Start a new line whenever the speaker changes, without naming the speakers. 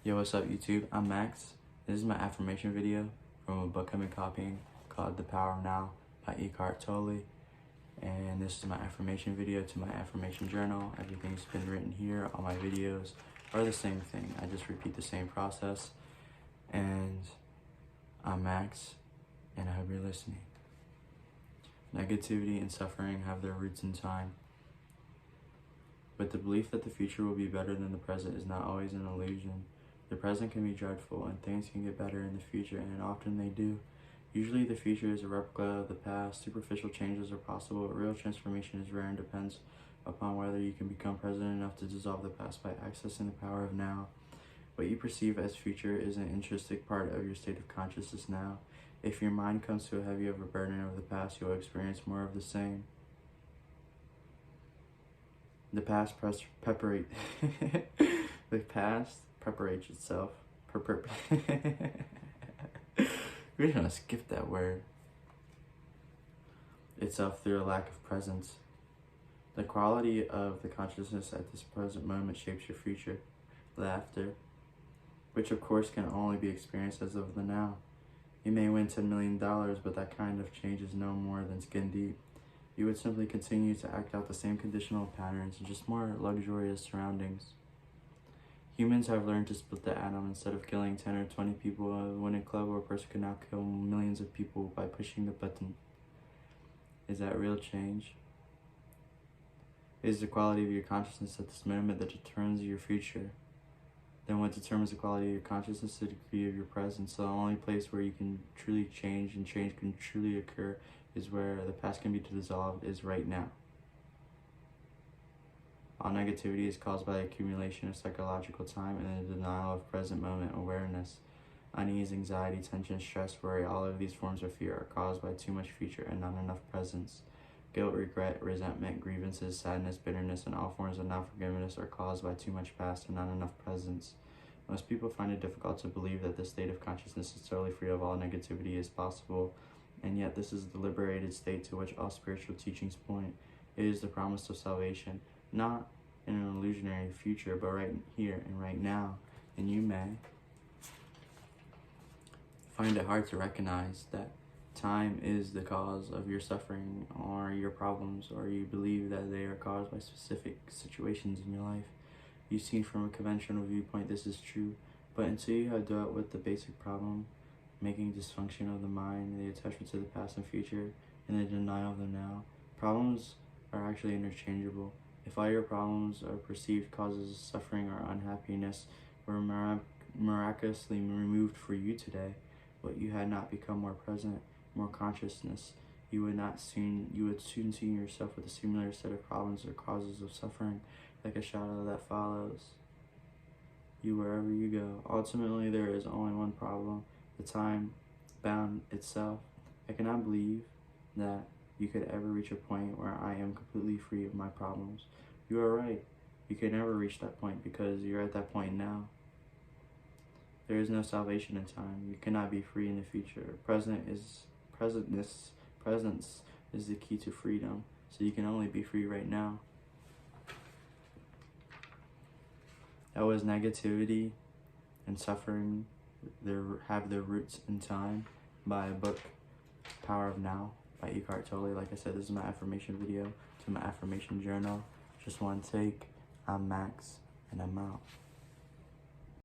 Yo, what's up YouTube? I'm Max. This is my affirmation video from a book I've been copying called The Power of Now by Eckhart Tolle. And this is my affirmation video to my affirmation journal. Everything's been written here. All my videos are the same thing. I just repeat the same process. And I'm Max, and I hope you're listening. Negativity and suffering have their roots in time. But the belief that the future will be better than the present is not always an illusion. The present can be dreadful, and things can get better in the future, and often they do. Usually the future is a replica of the past. Superficial changes are possible, but real transformation is rare and depends upon whether you can become present enough to dissolve the past by accessing the power of now. What you perceive as future is an intrinsic part of your state of consciousness now. If your mind comes to a heavy of a burden of the past, you'll experience more of the same. The past preparates itself. We're gonna skip that word. Itself through a lack of presence. The quality of the consciousness at this present moment shapes your future. Laughter, which of course can only be experienced as of the now. You may win $10 million, but that kind of change is no more than skin deep. You would simply continue to act out the same conditional patterns in just more luxurious surroundings. Humans have learned to split the atom. Instead of killing 10 or 20 people, when a clever person can now kill millions of people by pushing the button. Is that real change? It is the quality of your consciousness at this moment that determines your future. Then what determines the quality of your consciousness? The degree of your presence. So the only place where you can truly change and change can truly occur is where the past can be dissolved, is right now. All negativity is caused by the accumulation of psychological time and the denial of present moment awareness. Unease, anxiety, tension, stress, worry, all of these forms of fear are caused by too much future and not enough presence. Guilt, regret, resentment, grievances, sadness, bitterness, and all forms of non-forgiveness are caused by too much past and not enough presence. Most people find it difficult to believe that this state of consciousness is totally free of all negativity is possible, and yet this is the liberated state to which all spiritual teachings point. It is the promise of salvation, not in an illusionary future, but right here and right now. And you may find it hard to recognize that time is the cause of your suffering or your problems, or you believe that they are caused by specific situations in your life. You've seen from a conventional viewpoint this is true, but until you have dealt with the basic problem, making dysfunction of the mind, the attachment to the past and future, and the denial of the now, problems are actually interchangeable. If all your problems or perceived causes of suffering or unhappiness were miraculously removed for you today, but you had not become more present, more consciousness, you would soon see yourself with a similar set of problems or causes of suffering, like a shadow that follows you wherever you go. Ultimately, there is only one problem: the time bound itself. I cannot believe that you could ever reach a point where I am completely free of my problems. You are right. You can never reach that point because you're at that point now. There is no salvation in time. You cannot be free in the future. Presence is the key to freedom. So you can only be free right now. That was negativity and suffering. Have their roots in time by a book, Power of Now by Eckhart Tolle. Like I said, this is my affirmation video to my affirmation journal. Just one take. I'm Max, and I'm out.